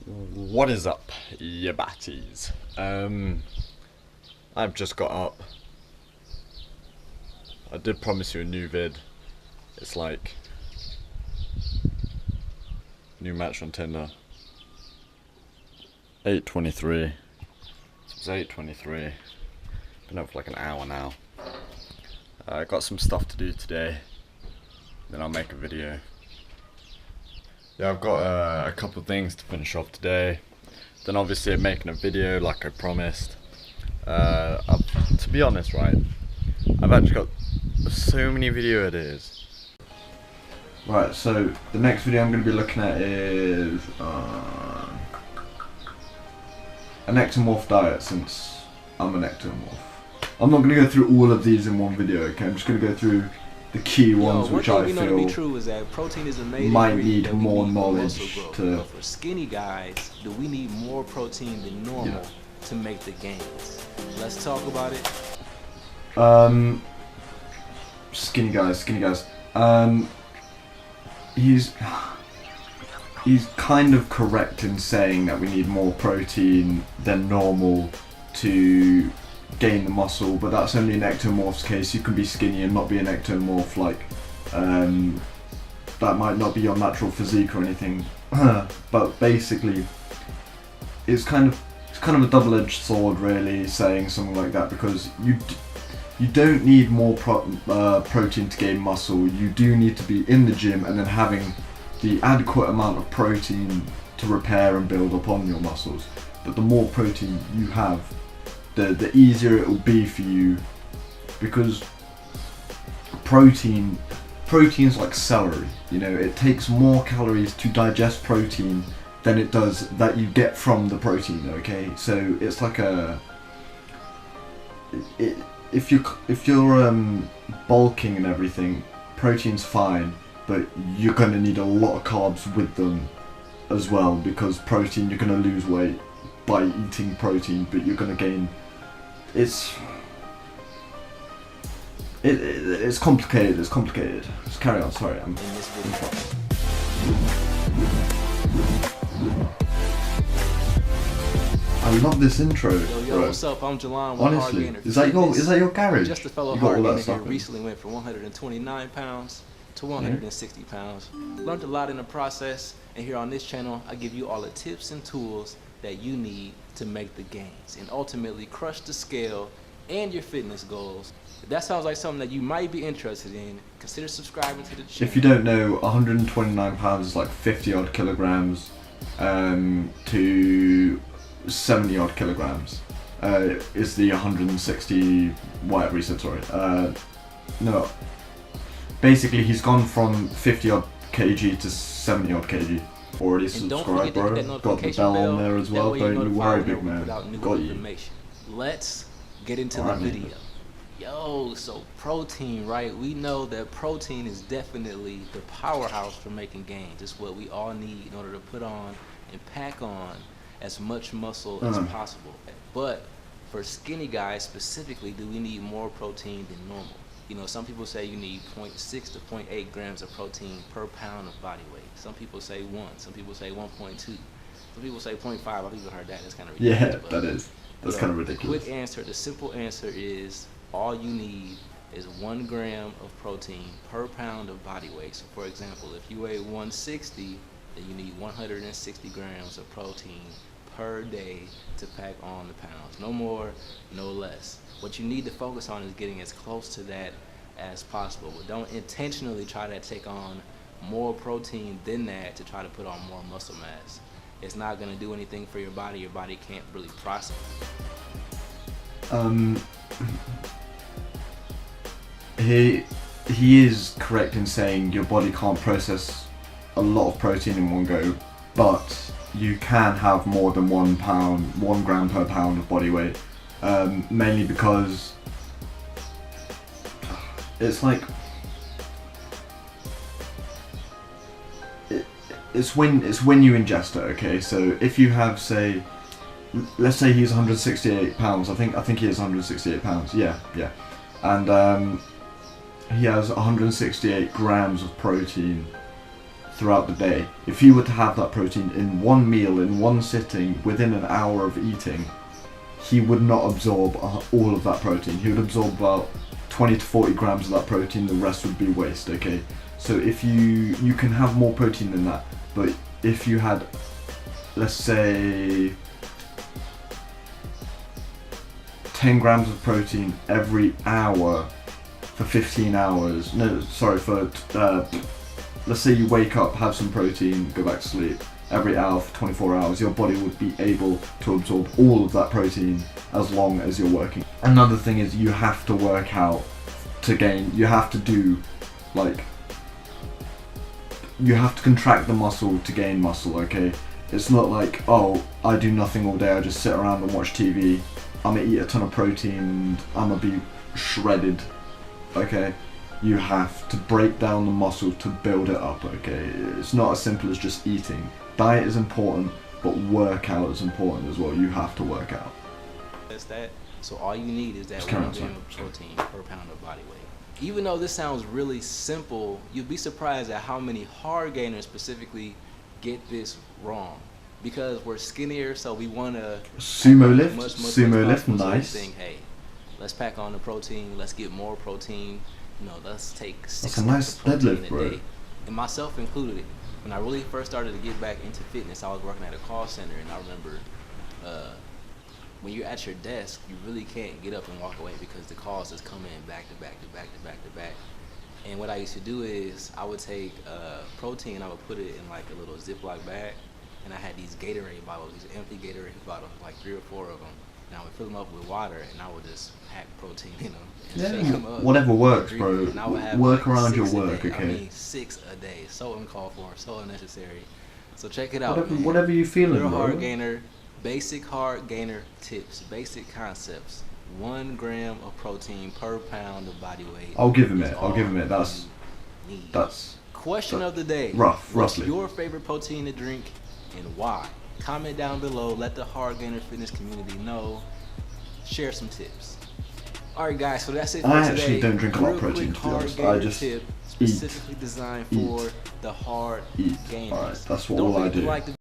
What is up, ya batties? I've just got up. I did promise you a new vid. It's like new match on Tinder. 8:23. It's 8:23. Been up for like an hour now. I got some stuff to do today. Then I'll make a video. Yeah, I've got a couple of things to finish off today. Then obviously I'm making a video like I promised. To be honest, right, I've actually got so many video ideas. Right, so the next video I'm going to be looking at is an ectomorph diet, since I'm an ectomorph. I'm not going to go through all of these in one video, okay? I'm just going to go through the key ones which I feel true is that protein is a main might need more knowledge to. But for skinny guys, do we need more protein than normal to make the gains? Let's talk about it. Skinny guys. He's kind of correct in saying that we need more protein than normal to gain the muscle, but that's only an ectomorph's case. You can be skinny and not be an ectomorph, like that might not be your natural physique or anything. But basically it's kind of a double-edged sword, really, saying something like that, because you don't need more protein to gain muscle. You do need to be in the gym and then having the adequate amount of protein to repair and build upon your muscles. But the more protein you have, the easier it will be for you, because protein's like celery, you know, it takes more calories to digest protein than it does that you get from the protein, okay? So it's like if you're bulking and everything, protein's fine, but you're gonna need a lot of carbs with them as well, because protein, you're gonna lose weight by eating protein, but you're gonna gain. It's complicated. It's complicated. Just carry on. Sorry, I'm. I love this intro. Yo, what's up? I'm Jalon with Honestly, HardGainer. is that your garage? Just a fellow you got all that HardGainer stuff here recently went from 129 pounds to 160 pounds. Learned a lot in the process, and here on this channel, I give you all the tips and tools that you need to make the gains and ultimately crush the scale and your fitness goals. If that sounds like something that you might be interested in, consider subscribing to the channel. If you don't know, 129 pounds is like 50 odd kilograms to 70 odd kilograms is the 160 whatever he said, sorry. No, basically he's gone from 50 odd kg to 70 odd kg. Already subscribed, bro. Got the bell on there as well. Don't you worry, big man. Got you. Let's get into the video. Yo, so protein, right? We know that protein is definitely the powerhouse for making gains. It's what we all need in order to put on and pack on as much muscle as possible. But for skinny guys specifically, do we need more protein than normal? You know, some people say you need 0.6 to 0.8 grams of protein per pound of body weight. Some people say 1, some people say 1.2, some people say 0.5. I've even heard that. That's kind of ridiculous. Yeah, that's kind of ridiculous. The quick answer, the simple answer is all you need is 1 gram of protein per pound of body weight. So for example, if you weigh 160, then you need 160 grams of protein per day to pack on the pounds. No more, no less. What you need to focus on is getting as close to that as possible, but don't intentionally try to take on more protein than that to try to put on more muscle mass. It's not going to do anything for your body can't really process. He is correct in saying your body can't process a lot of protein in one go, but you can have more than 1 gram per pound of body weight, mainly because it's like it's when you ingest it, okay? So if you have, say, let's say he's 168 pounds. I think he is 168 pounds. Yeah, and he has 168 grams of protein throughout the day. If he were to have that protein in one meal, in one sitting, within an hour of eating, he would not absorb all of that protein. He would absorb about 20 to 40 grams of that protein, the rest would be waste, okay? So if you can have more protein than that, but if you had, let's say, 10 grams of protein every hour for 15 hours, no, sorry, for, let's say you wake up, have some protein, go back to sleep, every hour for 24 hours, your body would be able to absorb all of that protein as long as you're working. Another thing is you have to work out to gain, you have to do, like, you have to contract the muscle to gain muscle, okay? It's not like, oh, I do nothing all day, I just sit around and watch TV, I'm gonna eat a ton of protein and I'm gonna be shredded, okay? You have to break down the muscle to build it up, okay? It's not as simple as just eating. Diet is important, but workout is important as well. You have to work out. That's that. So all you need is that 1 gram of protein per pound of body weight. Even though this sounds really simple, you'd be surprised at how many hard gainers specifically get this wrong. Because we're skinnier, so we want to sumo lift, nice. Think, hey, let's pack on the protein. Let's get more protein. You know, let's take 6 That's a nice deadlift, bro. day. And myself included. When I really first started to get back into fitness, I was working at a call center, and I remember when you're at your desk, you really can't get up and walk away because the calls is coming back to back to back to back to back. And what I used to do is I would take protein and I would put it in like a little Ziploc bag, and I had these Gatorade bottles, these empty Gatorade bottles, like 3 or 4 of them. And I would fill them up with water, and I would just pack protein in them and shake them up. Whatever works, bro. Work like around your 6 a work, day. okay? I mean, 6 a day. So uncalled for, so unnecessary. So check it out, whatever you feeling, Little bro. HardGainer, basic HardGainer tips, basic concepts. 1 gram of protein per pound of body weight. I'll give him it. That's question of the day. Roughly. What's your favorite protein to drink and why? Comment down below. Let the HardGainer fitness community know. Share some tips. Alright guys, so that's it for today. I actually don't drink a lot of protein, to be honest. I just tip specifically designed for the hard gainers. Alright, that's all I do.